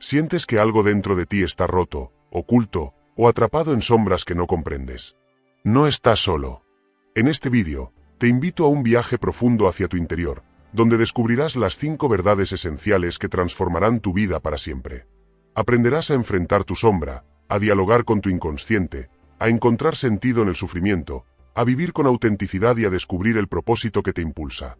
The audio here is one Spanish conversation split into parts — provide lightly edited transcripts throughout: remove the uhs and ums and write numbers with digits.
Sientes que algo dentro de ti está roto, oculto, o atrapado en sombras que no comprendes. No estás solo. En este vídeo, te invito a un viaje profundo hacia tu interior, donde descubrirás las 5 verdades esenciales que transformarán tu vida para siempre. Aprenderás a enfrentar tu sombra, a dialogar con tu inconsciente, a encontrar sentido en el sufrimiento, a vivir con autenticidad y a descubrir el propósito que te impulsa.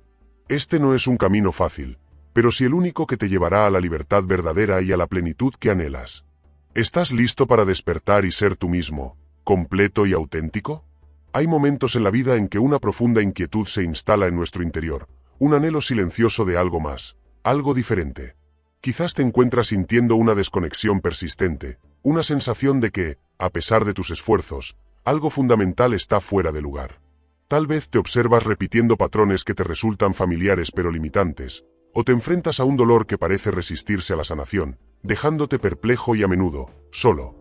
Este no es un camino fácil, pero sí el único que te llevará a la libertad verdadera y a la plenitud que anhelas. ¿Estás listo para despertar y ser tú mismo, completo y auténtico? Hay momentos en la vida en que una profunda inquietud se instala en nuestro interior, un anhelo silencioso de algo más, algo diferente. Quizás te encuentras sintiendo una desconexión persistente, una sensación de que, a pesar de tus esfuerzos, algo fundamental está fuera de lugar. Tal vez te observas repitiendo patrones que te resultan familiares pero limitantes, o te enfrentas a un dolor que parece resistirse a la sanación, dejándote perplejo y a menudo, solo.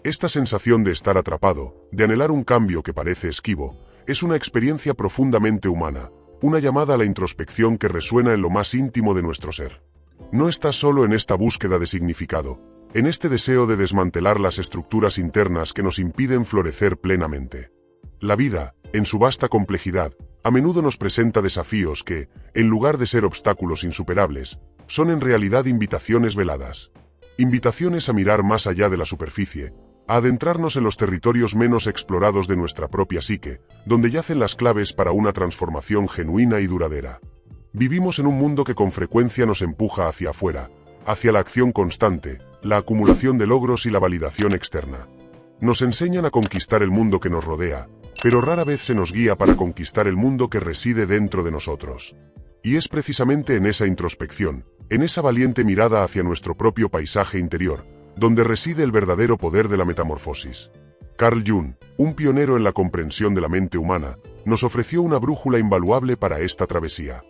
Esta sensación de estar atrapado, de anhelar un cambio que parece esquivo, es una experiencia profundamente humana, una llamada a la introspección que resuena en lo más íntimo de nuestro ser. No estás solo en esta búsqueda de significado, en este deseo de desmantelar las estructuras internas que nos impiden florecer plenamente. La vida, en su vasta complejidad, a menudo nos presenta desafíos que, en lugar de ser obstáculos insuperables, son en realidad invitaciones veladas. Invitaciones a mirar más allá de la superficie, a adentrarnos en los territorios menos explorados de nuestra propia psique, donde yacen las claves para una transformación genuina y duradera. Vivimos en un mundo que con frecuencia nos empuja hacia afuera, hacia la acción constante, la acumulación de logros y la validación externa. Nos enseñan a conquistar el mundo que nos rodea, pero rara vez se nos guía para conquistar el mundo que reside dentro de nosotros. Y es precisamente en esa introspección, en esa valiente mirada hacia nuestro propio paisaje interior, donde reside el verdadero poder de la metamorfosis. Carl Jung, un pionero en la comprensión de la mente humana, nos ofreció una brújula invaluable para esta travesía.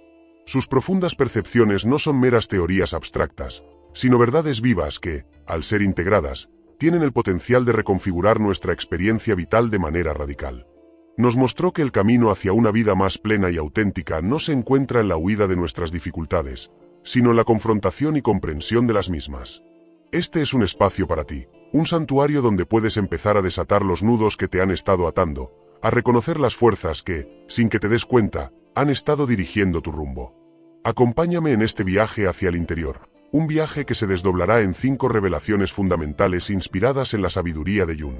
Sus profundas percepciones no son meras teorías abstractas, sino verdades vivas que, al ser integradas, tienen el potencial de reconfigurar nuestra experiencia vital de manera radical. Nos mostró que el camino hacia una vida más plena y auténtica no se encuentra en la huida de nuestras dificultades, sino en la confrontación y comprensión de las mismas. Este es un espacio para ti, un santuario donde puedes empezar a desatar los nudos que te han estado atando, a reconocer las fuerzas que, sin que te des cuenta, han estado dirigiendo tu rumbo. Acompáñame en este viaje hacia el interior, un viaje que se desdoblará en 5 revelaciones fundamentales inspiradas en la sabiduría de Jung.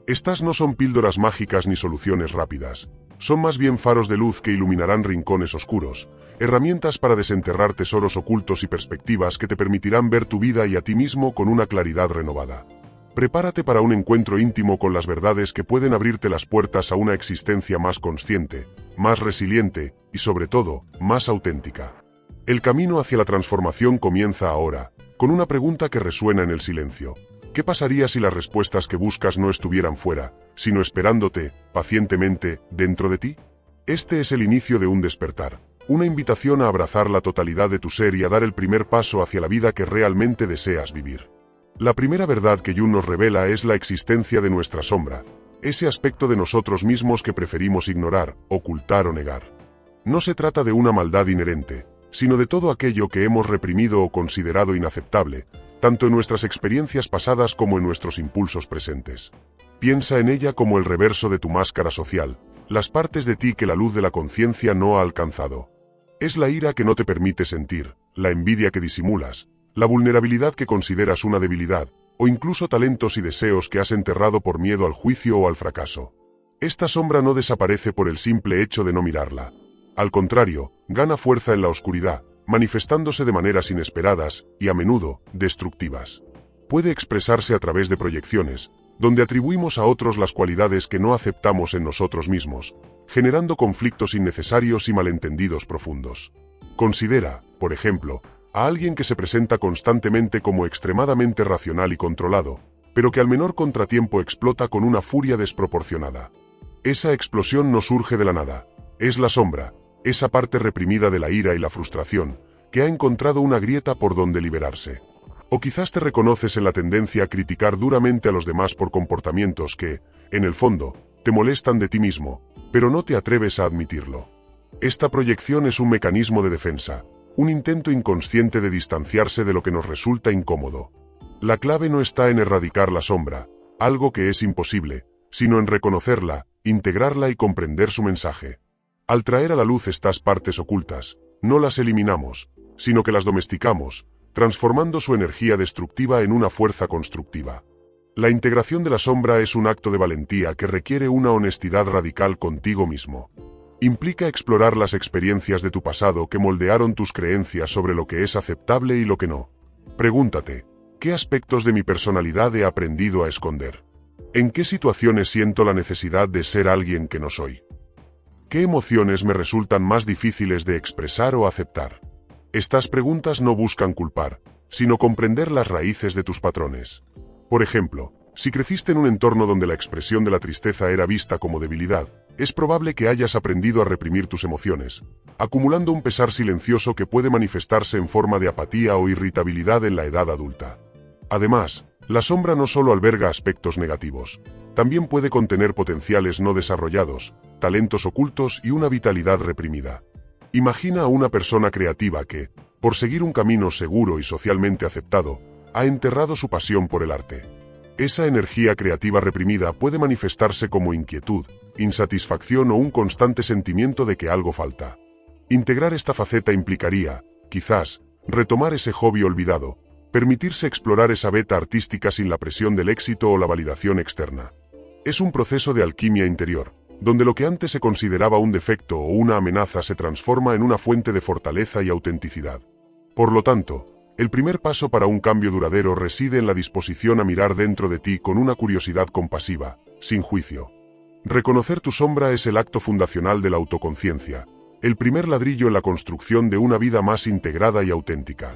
Estas no son píldoras mágicas ni soluciones rápidas, son más bien faros de luz que iluminarán rincones oscuros, herramientas para desenterrar tesoros ocultos y perspectivas que te permitirán ver tu vida y a ti mismo con una claridad renovada. Prepárate para un encuentro íntimo con las verdades que pueden abrirte las puertas a una existencia más consciente, más resiliente y, sobre todo, más auténtica. El camino hacia la transformación comienza ahora, con una pregunta que resuena en el silencio. ¿Qué pasaría si las respuestas que buscas no estuvieran fuera, sino esperándote, pacientemente, dentro de ti? Este es el inicio de un despertar, una invitación a abrazar la totalidad de tu ser y a dar el primer paso hacia la vida que realmente deseas vivir. La primera verdad que Jung nos revela es la existencia de nuestra sombra, ese aspecto de nosotros mismos que preferimos ignorar, ocultar o negar. No se trata de una maldad inherente, sino de todo aquello que hemos reprimido o considerado inaceptable, tanto en nuestras experiencias pasadas como en nuestros impulsos presentes. Piensa en ella como el reverso de tu máscara social, las partes de ti que la luz de la conciencia no ha alcanzado. Es la ira que no te permite sentir, la envidia que disimulas, la vulnerabilidad que consideras una debilidad, o incluso talentos y deseos que has enterrado por miedo al juicio o al fracaso. Esta sombra no desaparece por el simple hecho de no mirarla. Al contrario, gana fuerza en la oscuridad, manifestándose de maneras inesperadas y, a menudo, destructivas. Puede expresarse a través de proyecciones, donde atribuimos a otros las cualidades que no aceptamos en nosotros mismos, generando conflictos innecesarios y malentendidos profundos. Considera, por ejemplo, a alguien que se presenta constantemente como extremadamente racional y controlado, pero que al menor contratiempo explota con una furia desproporcionada. Esa explosión no surge de la nada, es la sombra, esa parte reprimida de la ira y la frustración, que ha encontrado una grieta por donde liberarse. O quizás te reconoces en la tendencia a criticar duramente a los demás por comportamientos que, en el fondo, te molestan de ti mismo, pero no te atreves a admitirlo. Esta proyección es un mecanismo de defensa, un intento inconsciente de distanciarse de lo que nos resulta incómodo. La clave no está en erradicar la sombra, algo que es imposible, sino en reconocerla, integrarla y comprender su mensaje. Al traer a la luz estas partes ocultas, no las eliminamos, sino que las domesticamos, transformando su energía destructiva en una fuerza constructiva. La integración de la sombra es un acto de valentía que requiere una honestidad radical contigo mismo. Implica explorar las experiencias de tu pasado que moldearon tus creencias sobre lo que es aceptable y lo que no. Pregúntate, ¿qué aspectos de mi personalidad he aprendido a esconder? ¿En qué situaciones siento la necesidad de ser alguien que no soy? ¿Qué emociones me resultan más difíciles de expresar o aceptar? Estas preguntas no buscan culpar, sino comprender las raíces de tus patrones. Por ejemplo, si creciste en un entorno donde la expresión de la tristeza era vista como debilidad, es probable que hayas aprendido a reprimir tus emociones, acumulando un pesar silencioso que puede manifestarse en forma de apatía o irritabilidad en la edad adulta. Además, la sombra no solo alberga aspectos negativos, también puede contener potenciales no desarrollados, talentos ocultos y una vitalidad reprimida. Imagina a una persona creativa que, por seguir un camino seguro y socialmente aceptado, ha enterrado su pasión por el arte. Esa energía creativa reprimida puede manifestarse como inquietud, insatisfacción o un constante sentimiento de que algo falta. Integrar esta faceta implicaría, quizás, retomar ese hobby olvidado, permitirse explorar esa veta artística sin la presión del éxito o la validación externa. Es un proceso de alquimia interior, donde lo que antes se consideraba un defecto o una amenaza se transforma en una fuente de fortaleza y autenticidad. Por lo tanto, el primer paso para un cambio duradero reside en la disposición a mirar dentro de ti con una curiosidad compasiva, sin juicio. Reconocer tu sombra es el acto fundacional de la autoconciencia, el primer ladrillo en la construcción de una vida más integrada y auténtica.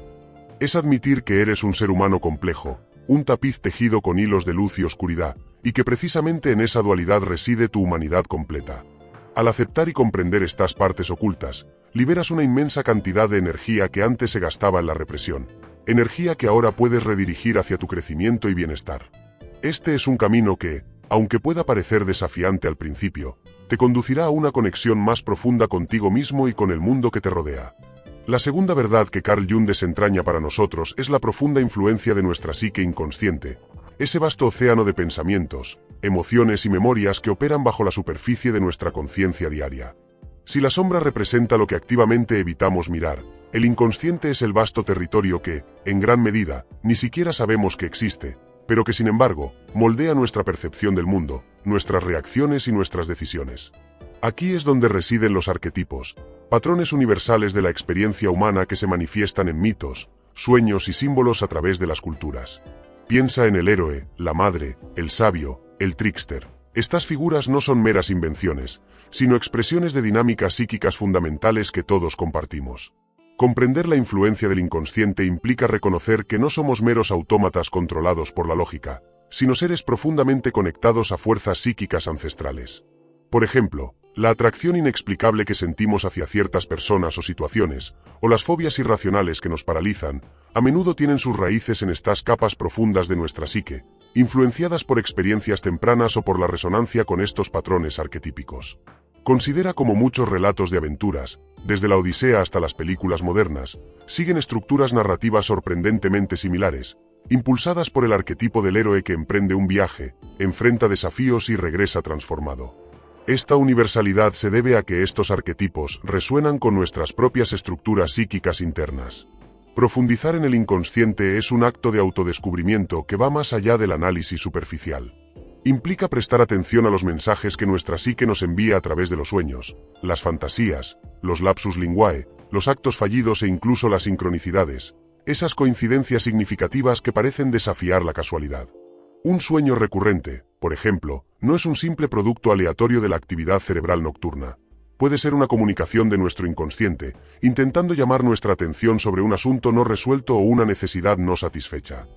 Es admitir que eres un ser humano complejo, un tapiz tejido con hilos de luz y oscuridad, y que precisamente en esa dualidad reside tu humanidad completa. Al aceptar y comprender estas partes ocultas, liberas una inmensa cantidad de energía que antes se gastaba en la represión, energía que ahora puedes redirigir hacia tu crecimiento y bienestar. Este es un camino que, aunque pueda parecer desafiante al principio, te conducirá a una conexión más profunda contigo mismo y con el mundo que te rodea. La segunda verdad que Carl Jung desentraña para nosotros es la profunda influencia de nuestra psique inconsciente, ese vasto océano de pensamientos, emociones y memorias que operan bajo la superficie de nuestra conciencia diaria. Si la sombra representa lo que activamente evitamos mirar, el inconsciente es el vasto territorio que, en gran medida, ni siquiera sabemos que existe, pero que sin embargo, moldea nuestra percepción del mundo, nuestras reacciones y nuestras decisiones. Aquí es donde residen los arquetipos, patrones universales de la experiencia humana que se manifiestan en mitos, sueños y símbolos a través de las culturas. Piensa en el héroe, la madre, el sabio, el trickster. Estas figuras no son meras invenciones, sino expresiones de dinámicas psíquicas fundamentales que todos compartimos. Comprender la influencia del inconsciente implica reconocer que no somos meros autómatas controlados por la lógica, sino seres profundamente conectados a fuerzas psíquicas ancestrales. Por ejemplo, la atracción inexplicable que sentimos hacia ciertas personas o situaciones, o las fobias irracionales que nos paralizan, a menudo tienen sus raíces en estas capas profundas de nuestra psique, influenciadas por experiencias tempranas o por la resonancia con estos patrones arquetípicos. Considera cómo muchos relatos de aventuras, desde la Odisea hasta las películas modernas, siguen estructuras narrativas sorprendentemente similares, impulsadas por el arquetipo del héroe que emprende un viaje, enfrenta desafíos y regresa transformado. Esta universalidad se debe a que estos arquetipos resuenan con nuestras propias estructuras psíquicas internas. Profundizar en el inconsciente es un acto de autodescubrimiento que va más allá del análisis superficial. Implica prestar atención a los mensajes que nuestra psique nos envía a través de los sueños, las fantasías, los lapsus linguae, los actos fallidos e incluso las sincronicidades, esas coincidencias significativas que parecen desafiar la casualidad. Un sueño recurrente, por ejemplo, no es un simple producto aleatorio de la actividad cerebral nocturna. Puede ser una comunicación de nuestro inconsciente, intentando llamar nuestra atención sobre un asunto no resuelto o una necesidad no satisfecha.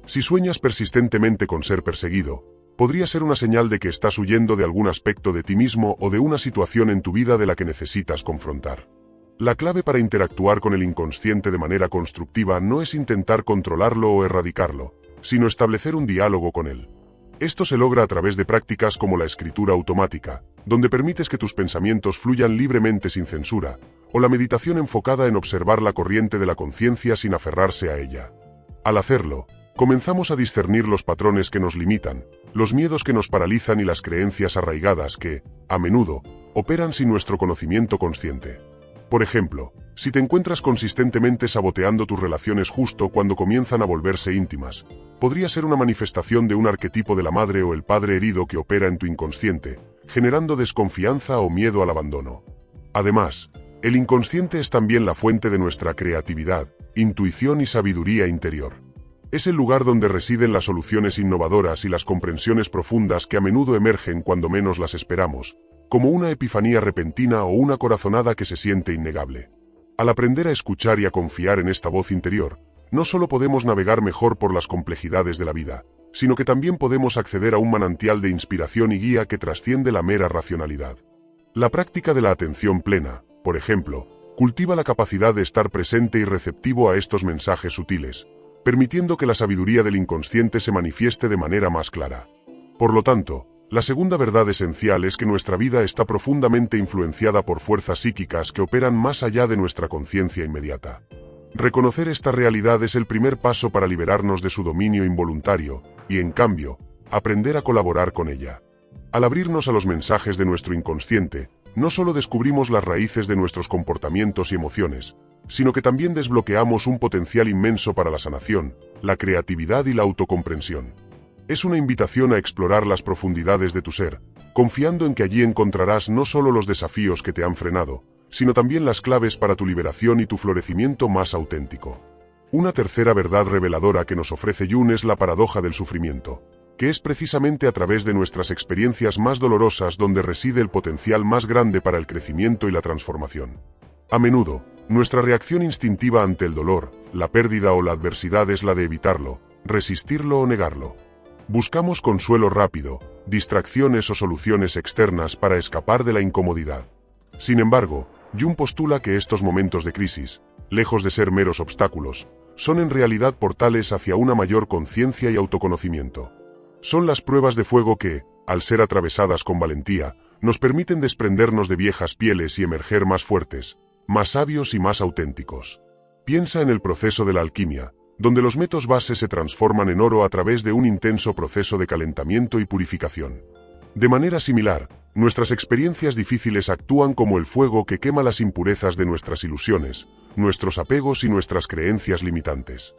Si sueñas persistentemente con ser perseguido, podría ser una señal de que estás huyendo de algún aspecto de ti mismo o de una situación en tu vida de la que necesitas confrontar. La clave para interactuar con el inconsciente de manera constructiva no es intentar controlarlo o erradicarlo, sino establecer un diálogo con él. Esto se logra a través de prácticas como la escritura automática, donde permites que tus pensamientos fluyan libremente sin censura, o la meditación enfocada en observar la corriente de la conciencia sin aferrarse a ella. Al hacerlo, Comenzamos a discernir los patrones que nos limitan, los miedos que nos paralizan y las creencias arraigadas que, a menudo, operan sin nuestro conocimiento consciente. Por ejemplo, si te encuentras consistentemente saboteando tus relaciones justo cuando comienzan a volverse íntimas, podría ser una manifestación de un arquetipo de la madre o el padre herido que opera en tu inconsciente, generando desconfianza o miedo al abandono. Además, el inconsciente es también la fuente de nuestra creatividad, intuición y sabiduría interior. Es el lugar donde residen las soluciones innovadoras y las comprensiones profundas que a menudo emergen cuando menos las esperamos, como una epifanía repentina o una corazonada que se siente innegable. Al aprender a escuchar y a confiar en esta voz interior, no solo podemos navegar mejor por las complejidades de la vida, sino que también podemos acceder a un manantial de inspiración y guía que trasciende la mera racionalidad. La práctica de la atención plena, por ejemplo, cultiva la capacidad de estar presente y receptivo a estos mensajes sutiles, permitiendo que la sabiduría del inconsciente se manifieste de manera más clara. Por lo tanto, la segunda verdad esencial es que nuestra vida está profundamente influenciada por fuerzas psíquicas que operan más allá de nuestra conciencia inmediata. Reconocer esta realidad es el primer paso para liberarnos de su dominio involuntario y, en cambio, aprender a colaborar con ella. Al abrirnos a los mensajes de nuestro inconsciente, no solo descubrimos las raíces de nuestros comportamientos y emociones, sino que también desbloqueamos un potencial inmenso para la sanación, la creatividad y la autocomprensión. Es una invitación a explorar las profundidades de tu ser, confiando en que allí encontrarás no solo los desafíos que te han frenado, sino también las claves para tu liberación y tu florecimiento más auténtico. Una tercera verdad reveladora que nos ofrece Jung es la paradoja del sufrimiento, que es precisamente a través de nuestras experiencias más dolorosas donde reside el potencial más grande para el crecimiento y la transformación. A menudo, nuestra reacción instintiva ante el dolor, la pérdida o la adversidad es la de evitarlo, resistirlo o negarlo. Buscamos consuelo rápido, distracciones o soluciones externas para escapar de la incomodidad. Sin embargo, Jung postula que estos momentos de crisis, lejos de ser meros obstáculos, son en realidad portales hacia una mayor conciencia y autoconocimiento. Son las pruebas de fuego que, al ser atravesadas con valentía, nos permiten desprendernos de viejas pieles y emerger más fuertes, más sabios y más auténticos. Piensa en el proceso de la alquimia, donde los metales base se transforman en oro a través de un intenso proceso de calentamiento y purificación. De manera similar, nuestras experiencias difíciles actúan como el fuego que quema las impurezas de nuestras ilusiones, nuestros apegos y nuestras creencias limitantes.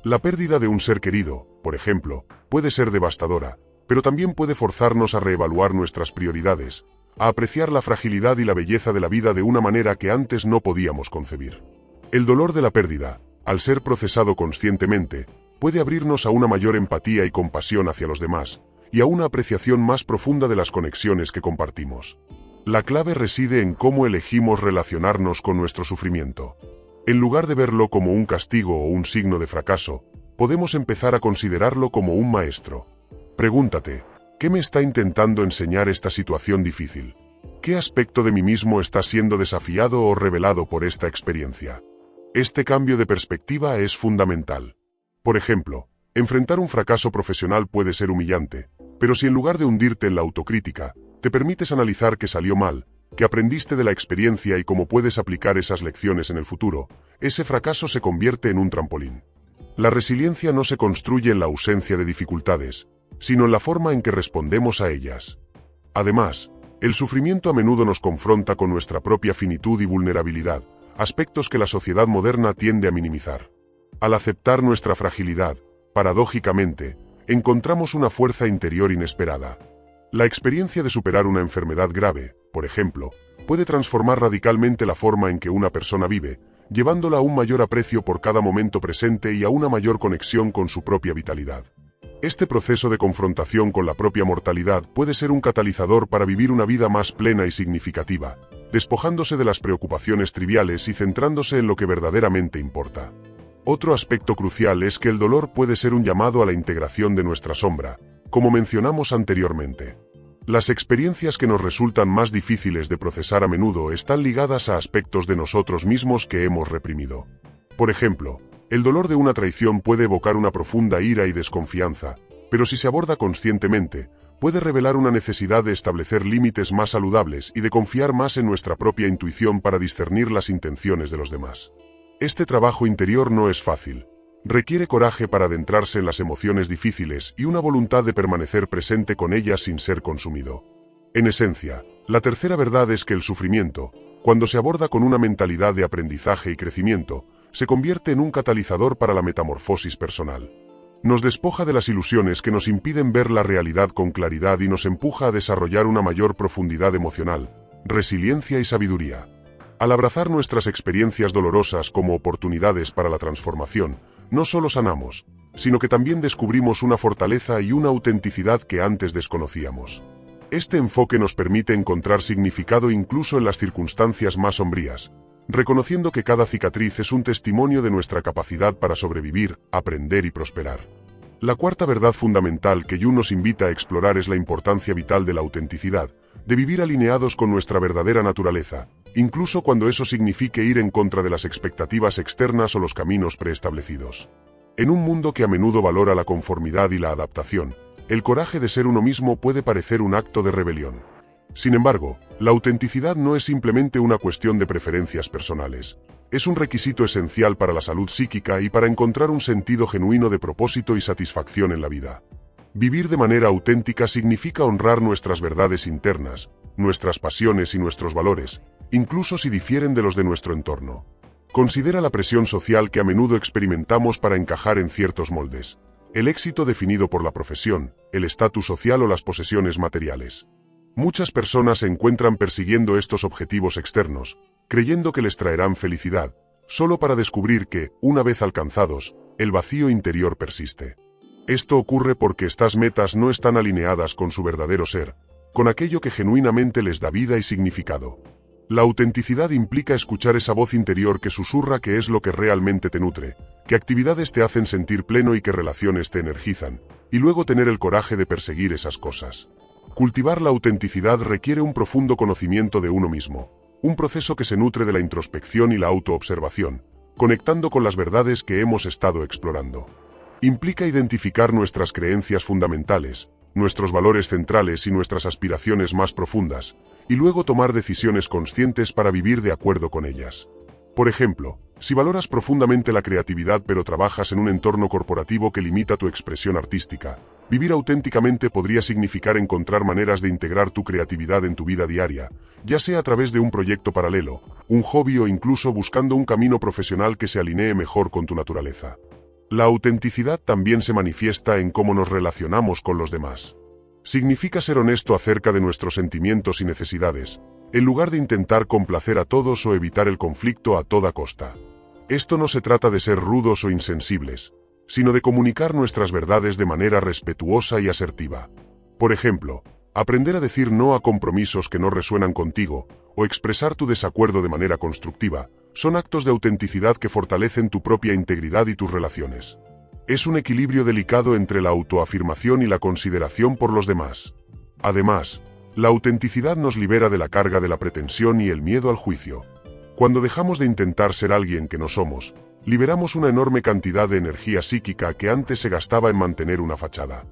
La pérdida de un ser querido, por ejemplo, puede ser devastadora, pero también puede forzarnos a reevaluar nuestras prioridades, a apreciar la fragilidad y la belleza de la vida de una manera que antes no podíamos concebir. El dolor de la pérdida, al ser procesado conscientemente, puede abrirnos a una mayor empatía y compasión hacia los demás, y a una apreciación más profunda de las conexiones que compartimos. La clave reside en cómo elegimos relacionarnos con nuestro sufrimiento. En lugar de verlo como un castigo o un signo de fracaso, podemos empezar a considerarlo como un maestro. Pregúntate, ¿qué me está intentando enseñar esta situación difícil? ¿Qué aspecto de mí mismo está siendo desafiado o revelado por esta experiencia? Este cambio de perspectiva es fundamental. Por ejemplo, enfrentar un fracaso profesional puede ser humillante, pero si en lugar de hundirte en la autocrítica, te permites analizar qué salió mal, que aprendiste de la experiencia y cómo puedes aplicar esas lecciones en el futuro, ese fracaso se convierte en un trampolín. La resiliencia no se construye en la ausencia de dificultades, sino en la forma en que respondemos a ellas. Además, el sufrimiento a menudo nos confronta con nuestra propia finitud y vulnerabilidad, aspectos que la sociedad moderna tiende a minimizar. Al aceptar nuestra fragilidad, paradójicamente, encontramos una fuerza interior inesperada. La experiencia de superar una enfermedad grave, por ejemplo, puede transformar radicalmente la forma en que una persona vive, llevándola a un mayor aprecio por cada momento presente y a una mayor conexión con su propia vitalidad. Este proceso de confrontación con la propia mortalidad puede ser un catalizador para vivir una vida más plena y significativa, despojándose de las preocupaciones triviales y centrándose en lo que verdaderamente importa. Otro aspecto crucial es que el dolor puede ser un llamado a la integración de nuestra sombra, como mencionamos anteriormente. Las experiencias que nos resultan más difíciles de procesar a menudo están ligadas a aspectos de nosotros mismos que hemos reprimido. Por ejemplo, el dolor de una traición puede evocar una profunda ira y desconfianza, pero si se aborda conscientemente, puede revelar una necesidad de establecer límites más saludables y de confiar más en nuestra propia intuición para discernir las intenciones de los demás. Este trabajo interior no es fácil, Requiere coraje para adentrarse en las emociones difíciles y una voluntad de permanecer presente con ellas sin ser consumido. En esencia, la tercera verdad es que el sufrimiento, cuando se aborda con una mentalidad de aprendizaje y crecimiento, se convierte en un catalizador para la metamorfosis personal. Nos despoja de las ilusiones que nos impiden ver la realidad con claridad y nos empuja a desarrollar una mayor profundidad emocional, resiliencia y sabiduría. Al abrazar nuestras experiencias dolorosas como oportunidades para la transformación, no solo sanamos, sino que también descubrimos una fortaleza y una autenticidad que antes desconocíamos. Este enfoque nos permite encontrar significado incluso en las circunstancias más sombrías, reconociendo que cada cicatriz es un testimonio de nuestra capacidad para sobrevivir, aprender y prosperar. La cuarta verdad fundamental que Jung nos invita a explorar es la importancia vital de la autenticidad, de vivir alineados con nuestra verdadera naturaleza, incluso cuando eso signifique ir en contra de las expectativas externas o los caminos preestablecidos. En un mundo que a menudo valora la conformidad y la adaptación, el coraje de ser uno mismo puede parecer un acto de rebelión. Sin embargo, la autenticidad no es simplemente una cuestión de preferencias personales. Es un requisito esencial para la salud psíquica y para encontrar un sentido genuino de propósito y satisfacción en la vida. Vivir de manera auténtica significa honrar nuestras verdades internas, nuestras pasiones y nuestros valores, incluso si difieren de los de nuestro entorno. Considera la presión social que a menudo experimentamos para encajar en ciertos moldes. El éxito definido por la profesión, el estatus social o las posesiones materiales. Muchas personas se encuentran persiguiendo estos objetivos externos, creyendo que les traerán felicidad, solo para descubrir que, una vez alcanzados, el vacío interior persiste. Esto ocurre porque estas metas no están alineadas con su verdadero ser, con aquello que genuinamente les da vida y significado. La autenticidad implica escuchar esa voz interior que susurra qué es lo que realmente te nutre, qué actividades te hacen sentir pleno y qué relaciones te energizan, y luego tener el coraje de perseguir esas cosas. Cultivar la autenticidad requiere un profundo conocimiento de uno mismo, un proceso que se nutre de la introspección y la autoobservación, conectando con las verdades que hemos estado explorando. Implica identificar nuestras creencias fundamentales, nuestros valores centrales y nuestras aspiraciones más profundas, y luego tomar decisiones conscientes para vivir de acuerdo con ellas. Por ejemplo, si valoras profundamente la creatividad pero trabajas en un entorno corporativo que limita tu expresión artística, vivir auténticamente podría significar encontrar maneras de integrar tu creatividad en tu vida diaria, ya sea a través de un proyecto paralelo, un hobby o incluso buscando un camino profesional que se alinee mejor con tu naturaleza. La autenticidad también se manifiesta en cómo nos relacionamos con los demás. Significa ser honesto acerca de nuestros sentimientos y necesidades, en lugar de intentar complacer a todos o evitar el conflicto a toda costa. Esto no se trata de ser rudos o insensibles, sino de comunicar nuestras verdades de manera respetuosa y asertiva. Por ejemplo, aprender a decir no a compromisos que no resuenan contigo, o expresar tu desacuerdo de manera constructiva, son actos de autenticidad que fortalecen tu propia integridad y tus relaciones. Es un equilibrio delicado entre la autoafirmación y la consideración por los demás. Además, la autenticidad nos libera de la carga de la pretensión y el miedo al juicio. Cuando dejamos de intentar ser alguien que no somos, liberamos una enorme cantidad de energía psíquica que antes se gastaba en mantener una fachada.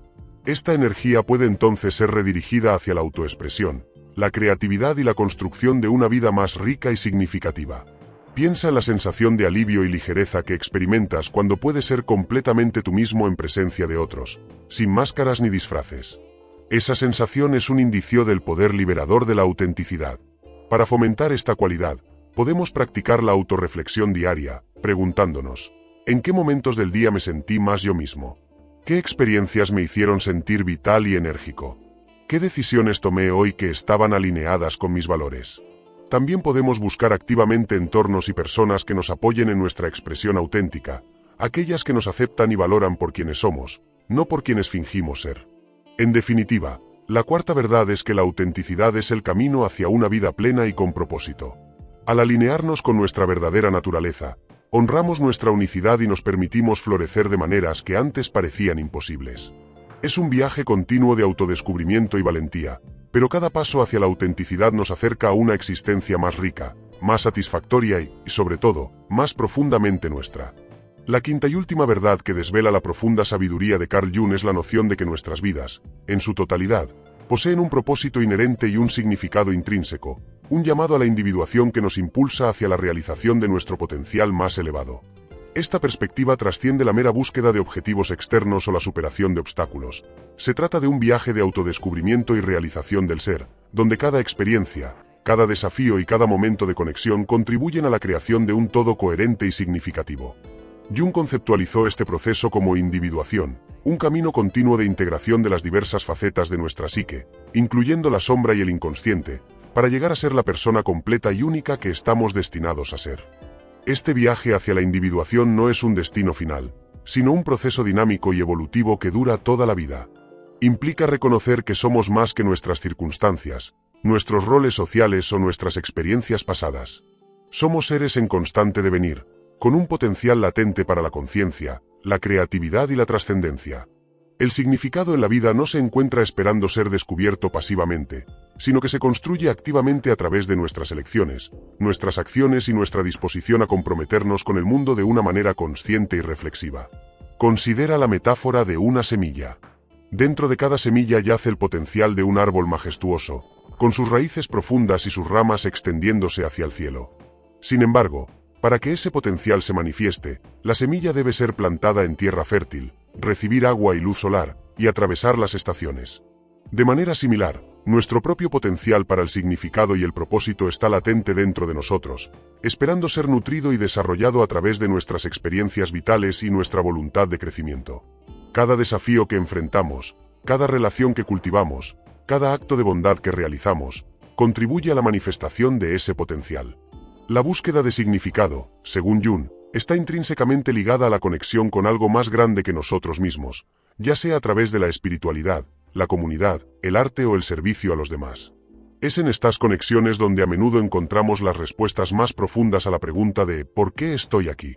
Esta energía puede entonces ser redirigida hacia la autoexpresión, la creatividad y la construcción de una vida más rica y significativa. Piensa en la sensación de alivio y ligereza que experimentas cuando puedes ser completamente tú mismo en presencia de otros, sin máscaras ni disfraces. Esa sensación es un indicio del poder liberador de la autenticidad. Para fomentar esta cualidad, podemos practicar la autorreflexión diaria, preguntándonos, ¿en qué momentos del día me sentí más yo mismo? ¿Qué experiencias me hicieron sentir vital y enérgico? ¿Qué decisiones tomé hoy que estaban alineadas con mis valores? También podemos buscar activamente entornos y personas que nos apoyen en nuestra expresión auténtica, aquellas que nos aceptan y valoran por quienes somos, no por quienes fingimos ser. En definitiva, la cuarta verdad es que la autenticidad es el camino hacia una vida plena y con propósito. Al alinearnos con nuestra verdadera naturaleza, honramos nuestra unicidad y nos permitimos florecer de maneras que antes parecían imposibles. Es un viaje continuo de autodescubrimiento y valentía, pero cada paso hacia la autenticidad nos acerca a una existencia más rica, más satisfactoria y, sobre todo, más profundamente nuestra. La quinta y última verdad que desvela la profunda sabiduría de Carl Jung es la noción de que nuestras vidas, en su totalidad, poseen un propósito inherente y un significado intrínseco, un llamado a la individuación que nos impulsa hacia la realización de nuestro potencial más elevado. Esta perspectiva trasciende la mera búsqueda de objetivos externos o la superación de obstáculos. Se trata de un viaje de autodescubrimiento y realización del ser, donde cada experiencia, cada desafío y cada momento de conexión contribuyen a la creación de un todo coherente y significativo. Jung conceptualizó este proceso como individuación, un camino continuo de integración de las diversas facetas de nuestra psique, incluyendo la sombra y el inconsciente, para llegar a ser la persona completa y única que estamos destinados a ser. Este viaje hacia la individuación no es un destino final, sino un proceso dinámico y evolutivo que dura toda la vida. Implica reconocer que somos más que nuestras circunstancias, nuestros roles sociales o nuestras experiencias pasadas. Somos seres en constante devenir, con un potencial latente para la conciencia, la creatividad y la trascendencia. El significado en la vida no se encuentra esperando ser descubierto pasivamente, sino que se construye activamente a través de nuestras elecciones, nuestras acciones y nuestra disposición a comprometernos con el mundo de una manera consciente y reflexiva. Considera la metáfora de una semilla. Dentro de cada semilla yace el potencial de un árbol majestuoso, con sus raíces profundas y sus ramas extendiéndose hacia el cielo. Sin embargo, para que ese potencial se manifieste, la semilla debe ser plantada en tierra fértil, recibir agua y luz solar, y atravesar las estaciones. De manera similar, nuestro propio potencial para el significado y el propósito está latente dentro de nosotros, esperando ser nutrido y desarrollado a través de nuestras experiencias vitales y nuestra voluntad de crecimiento. Cada desafío que enfrentamos, cada relación que cultivamos, cada acto de bondad que realizamos, contribuye a la manifestación de ese potencial. La búsqueda de significado, según Jung, está intrínsecamente ligada a la conexión con algo más grande que nosotros mismos, ya sea a través de la espiritualidad, la comunidad, el arte o el servicio a los demás. Es en estas conexiones donde a menudo encontramos las respuestas más profundas a la pregunta de ¿por qué estoy aquí?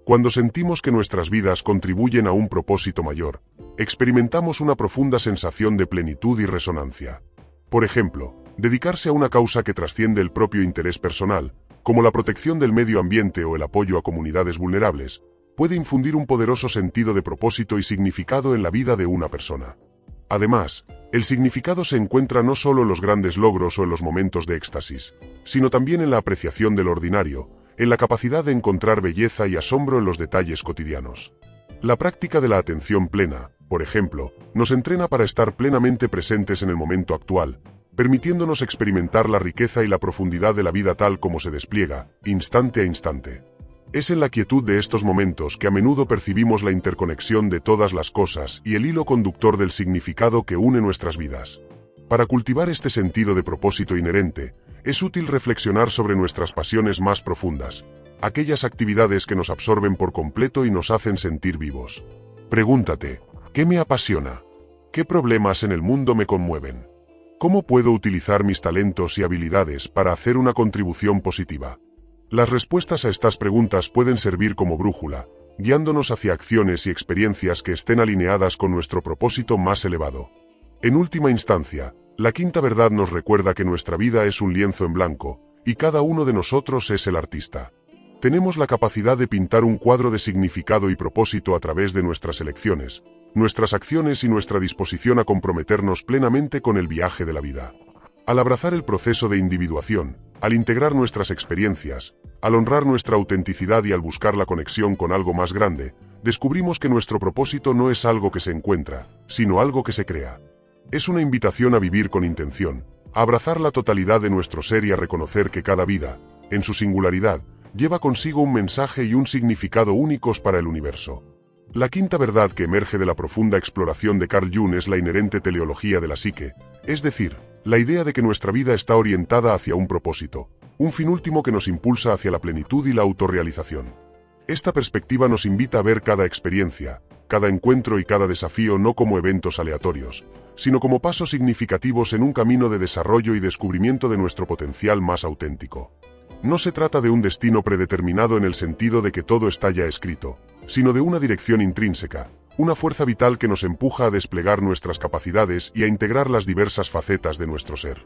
Cuando sentimos que nuestras vidas contribuyen a un propósito mayor, experimentamos una profunda sensación de plenitud y resonancia. Por ejemplo, dedicarse a una causa que trasciende el propio interés personal, como la protección del medio ambiente o el apoyo a comunidades vulnerables, puede infundir un poderoso sentido de propósito y significado en la vida de una persona. Además, el significado se encuentra no solo en los grandes logros o en los momentos de éxtasis, sino también en la apreciación del ordinario, en la capacidad de encontrar belleza y asombro en los detalles cotidianos. La práctica de la atención plena, por ejemplo, nos entrena para estar plenamente presentes en el momento actual, permitiéndonos experimentar la riqueza y la profundidad de la vida tal como se despliega, instante a instante. Es en la quietud de estos momentos que a menudo percibimos la interconexión de todas las cosas y el hilo conductor del significado que une nuestras vidas. Para cultivar este sentido de propósito inherente, es útil reflexionar sobre nuestras pasiones más profundas, aquellas actividades que nos absorben por completo y nos hacen sentir vivos. Pregúntate, ¿qué me apasiona? ¿Qué problemas en el mundo me conmueven? ¿Cómo puedo utilizar mis talentos y habilidades para hacer una contribución positiva? Las respuestas a estas preguntas pueden servir como brújula, guiándonos hacia acciones y experiencias que estén alineadas con nuestro propósito más elevado. En última instancia, la quinta verdad nos recuerda que nuestra vida es un lienzo en blanco, y cada uno de nosotros es el artista. Tenemos la capacidad de pintar un cuadro de significado y propósito a través de nuestras elecciones, nuestras acciones y nuestra disposición a comprometernos plenamente con el viaje de la vida. Al abrazar el proceso de individuación, al integrar nuestras experiencias, al honrar nuestra autenticidad y al buscar la conexión con algo más grande, descubrimos que nuestro propósito no es algo que se encuentra, sino algo que se crea. Es una invitación a vivir con intención, a abrazar la totalidad de nuestro ser y a reconocer que cada vida, en su singularidad, lleva consigo un mensaje y un significado únicos para el universo. La quinta verdad que emerge de la profunda exploración de Carl Jung es la inherente teleología de la psique, es decir, la idea de que nuestra vida está orientada hacia un propósito, un fin último que nos impulsa hacia la plenitud y la autorrealización. Esta perspectiva nos invita a ver cada experiencia, cada encuentro y cada desafío no como eventos aleatorios, sino como pasos significativos en un camino de desarrollo y descubrimiento de nuestro potencial más auténtico. No se trata de un destino predeterminado en el sentido de que todo está ya escrito, sino de una dirección intrínseca, una fuerza vital que nos empuja a desplegar nuestras capacidades y a integrar las diversas facetas de nuestro ser.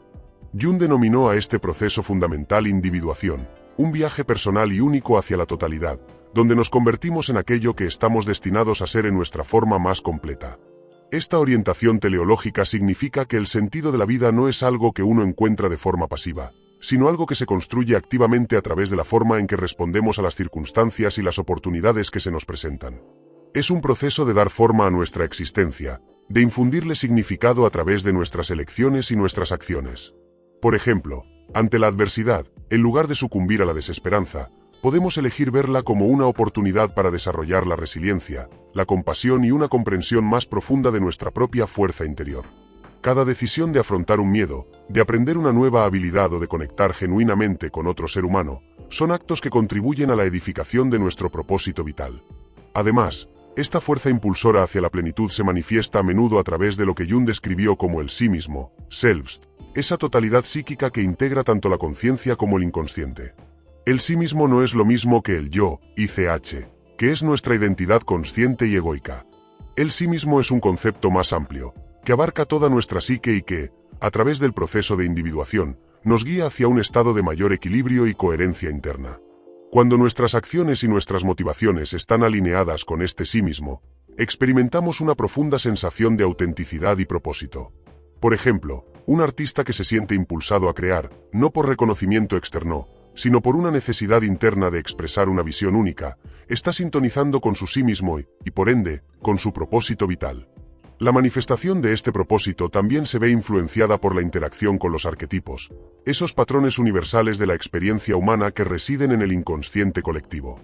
Jung denominó a este proceso fundamental individuación, un viaje personal y único hacia la totalidad, donde nos convertimos en aquello que estamos destinados a ser en nuestra forma más completa. Esta orientación teleológica significa que el sentido de la vida no es algo que uno encuentra de forma pasiva, sino algo que se construye activamente a través de la forma en que respondemos a las circunstancias y las oportunidades que se nos presentan. Es un proceso de dar forma a nuestra existencia, de infundirle significado a través de nuestras elecciones y nuestras acciones. Por ejemplo, ante la adversidad, en lugar de sucumbir a la desesperanza, podemos elegir verla como una oportunidad para desarrollar la resiliencia, la compasión y una comprensión más profunda de nuestra propia fuerza interior. Cada decisión de afrontar un miedo, de aprender una nueva habilidad o de conectar genuinamente con otro ser humano, son actos que contribuyen a la edificación de nuestro propósito vital. Además, esta fuerza impulsora hacia la plenitud se manifiesta a menudo a través de lo que Jung describió como el sí mismo, Selbst, esa totalidad psíquica que integra tanto la conciencia como el inconsciente. El sí mismo no es lo mismo que el yo, ICH, que es nuestra identidad consciente y egoica. El sí mismo es un concepto más amplio, que abarca toda nuestra psique y que, a través del proceso de individuación, nos guía hacia un estado de mayor equilibrio y coherencia interna. Cuando nuestras acciones y nuestras motivaciones están alineadas con este sí mismo, experimentamos una profunda sensación de autenticidad y propósito. Por ejemplo, un artista que se siente impulsado a crear, no por reconocimiento externo, sino por una necesidad interna de expresar una visión única, está sintonizando con su sí mismo y, por ende, con su propósito vital. La manifestación de este propósito también se ve influenciada por la interacción con los arquetipos, esos patrones universales de la experiencia humana que residen en el inconsciente colectivo.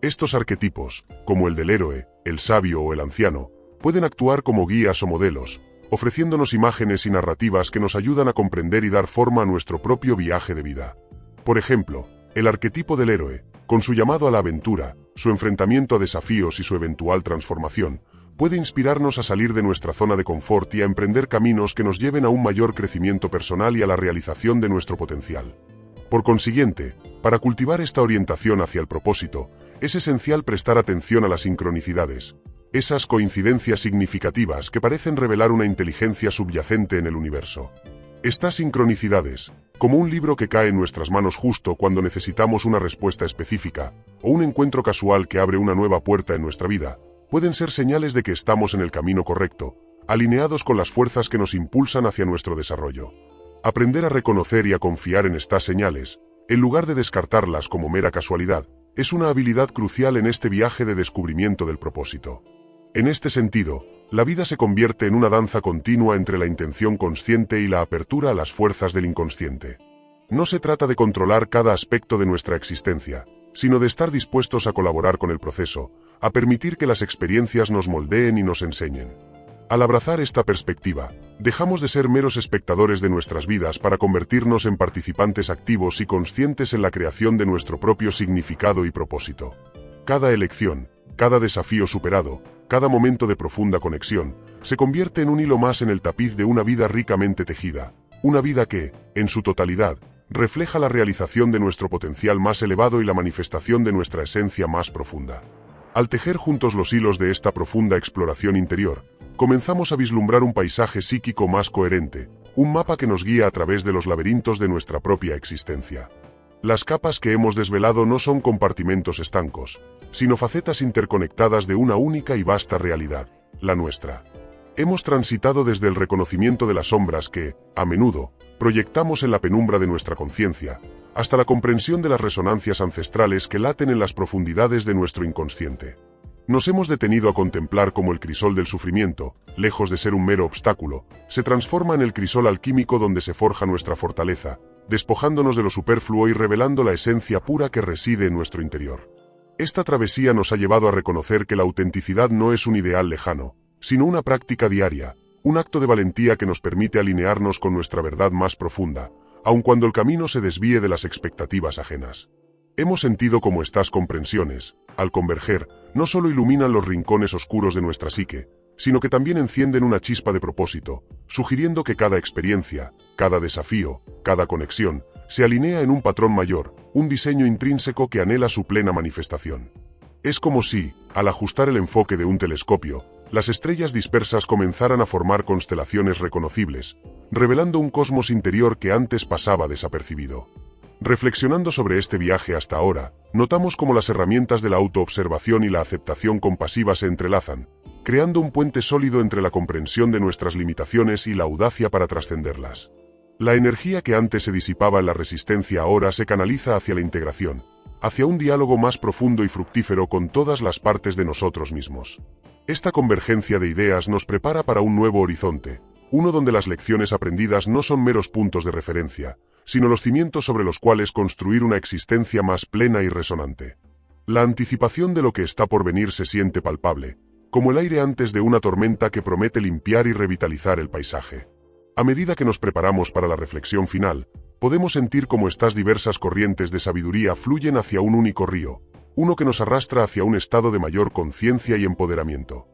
Estos arquetipos, como el del héroe, el sabio o el anciano, pueden actuar como guías o modelos, ofreciéndonos imágenes y narrativas que nos ayudan a comprender y dar forma a nuestro propio viaje de vida. Por ejemplo, el arquetipo del héroe, con su llamado a la aventura, su enfrentamiento a desafíos y su eventual transformación, puede inspirarnos a salir de nuestra zona de confort y a emprender caminos que nos lleven a un mayor crecimiento personal y a la realización de nuestro potencial. Por consiguiente, para cultivar esta orientación hacia el propósito, es esencial prestar atención a las sincronicidades, esas coincidencias significativas que parecen revelar una inteligencia subyacente en el universo. Estas sincronicidades, como un libro que cae en nuestras manos justo cuando necesitamos una respuesta específica, o un encuentro casual que abre una nueva puerta en nuestra vida, pueden ser señales de que estamos en el camino correcto, alineados con las fuerzas que nos impulsan hacia nuestro desarrollo. Aprender a reconocer y a confiar en estas señales, en lugar de descartarlas como mera casualidad, es una habilidad crucial en este viaje de descubrimiento del propósito. En este sentido, la vida se convierte en una danza continua entre la intención consciente y la apertura a las fuerzas del inconsciente. No se trata de controlar cada aspecto de nuestra existencia, sino de estar dispuestos a colaborar con el proceso, a permitir que las experiencias nos moldeen y nos enseñen. Al abrazar esta perspectiva, dejamos de ser meros espectadores de nuestras vidas para convertirnos en participantes activos y conscientes en la creación de nuestro propio significado y propósito. Cada elección, cada desafío superado, cada momento de profunda conexión, se convierte en un hilo más en el tapiz de una vida ricamente tejida, una vida que, en su totalidad, refleja la realización de nuestro potencial más elevado y la manifestación de nuestra esencia más profunda. Al tejer juntos los hilos de esta profunda exploración interior, comenzamos a vislumbrar un paisaje psíquico más coherente, un mapa que nos guía a través de los laberintos de nuestra propia existencia. Las capas que hemos desvelado no son compartimentos estancos, sino facetas interconectadas de una única y vasta realidad, la nuestra. Hemos transitado desde el reconocimiento de las sombras que, a menudo, proyectamos en la penumbra de nuestra conciencia, hasta la comprensión de las resonancias ancestrales que laten en las profundidades de nuestro inconsciente. Nos hemos detenido a contemplar cómo el crisol del sufrimiento, lejos de ser un mero obstáculo, se transforma en el crisol alquímico donde se forja nuestra fortaleza, despojándonos de lo superfluo y revelando la esencia pura que reside en nuestro interior. Esta travesía nos ha llevado a reconocer que la autenticidad no es un ideal lejano, sino una práctica diaria, un acto de valentía que nos permite alinearnos con nuestra verdad más profunda, aun cuando el camino se desvíe de las expectativas ajenas. Hemos sentido cómo estas comprensiones, al converger, no solo iluminan los rincones oscuros de nuestra psique, sino que también encienden una chispa de propósito, sugiriendo que cada experiencia, cada desafío, cada conexión, se alinea en un patrón mayor, un diseño intrínseco que anhela su plena manifestación. Es como si, al ajustar el enfoque de un telescopio, las estrellas dispersas comenzaran a formar constelaciones reconocibles, revelando un cosmos interior que antes pasaba desapercibido. Reflexionando sobre este viaje hasta ahora, notamos cómo las herramientas de la autoobservación y la aceptación compasiva se entrelazan, creando un puente sólido entre la comprensión de nuestras limitaciones y la audacia para trascenderlas. La energía que antes se disipaba en la resistencia ahora se canaliza hacia la integración, hacia un diálogo más profundo y fructífero con todas las partes de nosotros mismos. Esta convergencia de ideas nos prepara para un nuevo horizonte, uno donde las lecciones aprendidas no son meros puntos de referencia, sino los cimientos sobre los cuales construir una existencia más plena y resonante. La anticipación de lo que está por venir se siente palpable, como el aire antes de una tormenta que promete limpiar y revitalizar el paisaje. A medida que nos preparamos para la reflexión final, podemos sentir cómo estas diversas corrientes de sabiduría fluyen hacia un único río, uno que nos arrastra hacia un estado de mayor conciencia y empoderamiento.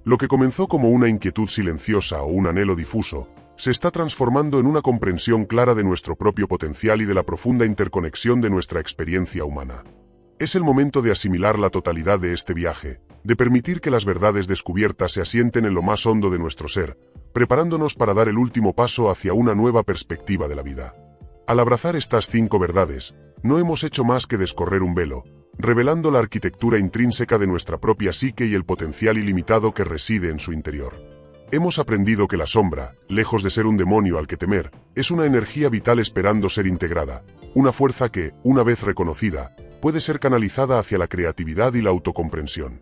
Lo que comenzó como una inquietud silenciosa o un anhelo difuso, se está transformando en una comprensión clara de nuestro propio potencial y de la profunda interconexión de nuestra experiencia humana. Es el momento de asimilar la totalidad de este viaje, de permitir que las verdades descubiertas se asienten en lo más hondo de nuestro ser, preparándonos para dar el último paso hacia una nueva perspectiva de la vida. Al abrazar estas 5 verdades, no hemos hecho más que descorrer un velo, revelando la arquitectura intrínseca de nuestra propia psique y el potencial ilimitado que reside en su interior. Hemos aprendido que la sombra, lejos de ser un demonio al que temer, es una energía vital esperando ser integrada, una fuerza que, una vez reconocida, puede ser canalizada hacia la creatividad y la autocomprensión.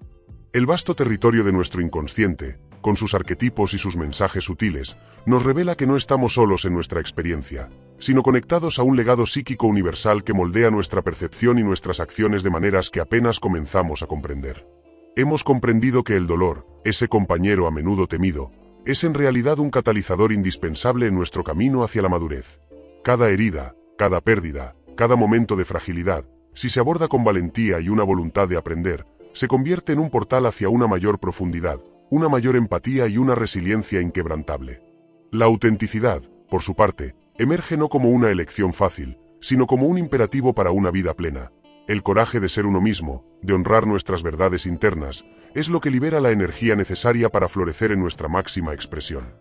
El vasto territorio de nuestro inconsciente, con sus arquetipos y sus mensajes sutiles, nos revela que no estamos solos en nuestra experiencia, sino conectados a un legado psíquico universal que moldea nuestra percepción y nuestras acciones de maneras que apenas comenzamos a comprender. Hemos comprendido que el dolor, ese compañero a menudo temido, es en realidad un catalizador indispensable en nuestro camino hacia la madurez. Cada herida, cada pérdida, cada momento de fragilidad, si se aborda con valentía y una voluntad de aprender, se convierte en un portal hacia una mayor profundidad, una mayor empatía y una resiliencia inquebrantable. La autenticidad, por su parte, emerge no como una elección fácil, sino como un imperativo para una vida plena. El coraje de ser uno mismo, de honrar nuestras verdades internas, es lo que libera la energía necesaria para florecer en nuestra máxima expresión.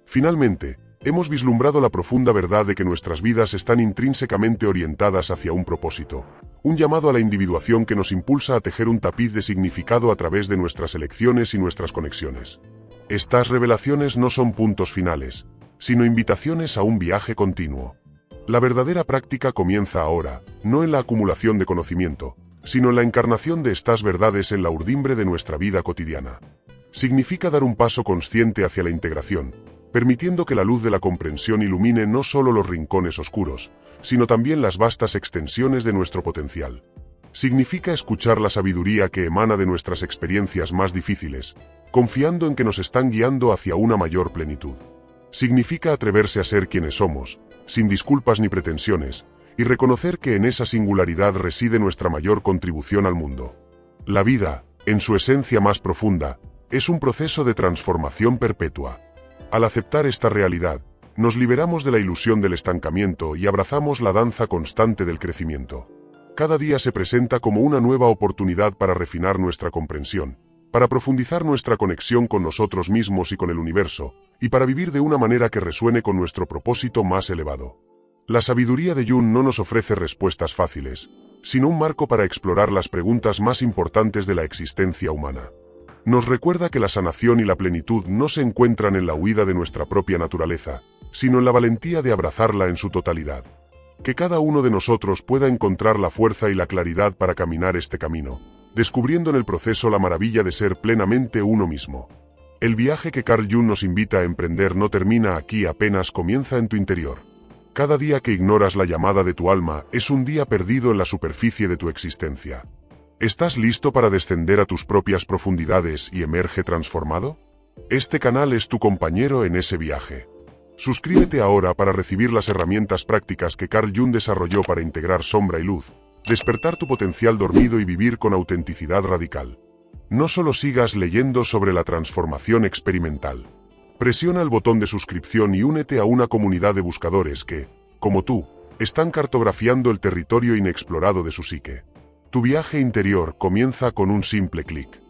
Finalmente, hemos vislumbrado la profunda verdad de que nuestras vidas están intrínsecamente orientadas hacia un propósito, un llamado a la individuación que nos impulsa a tejer un tapiz de significado a través de nuestras elecciones y nuestras conexiones. Estas revelaciones no son puntos finales, sino invitaciones a un viaje continuo. La verdadera práctica comienza ahora, no en la acumulación de conocimiento, sino en la encarnación de estas verdades en la urdimbre de nuestra vida cotidiana. Significa dar un paso consciente hacia la integración, permitiendo que la luz de la comprensión ilumine no solo los rincones oscuros, sino también las vastas extensiones de nuestro potencial. Significa escuchar la sabiduría que emana de nuestras experiencias más difíciles, confiando en que nos están guiando hacia una mayor plenitud. Significa atreverse a ser quienes somos, sin disculpas ni pretensiones, y reconocer que en esa singularidad reside nuestra mayor contribución al mundo. La vida, en su esencia más profunda, es un proceso de transformación perpetua. Al aceptar esta realidad, nos liberamos de la ilusión del estancamiento y abrazamos la danza constante del crecimiento. Cada día se presenta como una nueva oportunidad para refinar nuestra comprensión, para profundizar nuestra conexión con nosotros mismos y con el universo, y para vivir de una manera que resuene con nuestro propósito más elevado. La sabiduría de Jung no nos ofrece respuestas fáciles, sino un marco para explorar las preguntas más importantes de la existencia humana. Nos recuerda que la sanación y la plenitud no se encuentran en la huida de nuestra propia naturaleza, sino en la valentía de abrazarla en su totalidad. Que cada uno de nosotros pueda encontrar la fuerza y la claridad para caminar este camino, descubriendo en el proceso la maravilla de ser plenamente uno mismo. El viaje que Carl Jung nos invita a emprender no termina aquí, apenas comienza en tu interior. Cada día que ignoras la llamada de tu alma es un día perdido en la superficie de tu existencia. ¿Estás listo para descender a tus propias profundidades y emerge transformado? Este canal es tu compañero en ese viaje. Suscríbete ahora para recibir las herramientas prácticas que Carl Jung desarrolló para integrar sombra y luz, despertar tu potencial dormido y vivir con autenticidad radical. No solo sigas leyendo sobre la transformación experimental. Presiona el botón de suscripción y únete a una comunidad de buscadores que, como tú, están cartografiando el territorio inexplorado de su psique. Tu viaje interior comienza con un simple clic.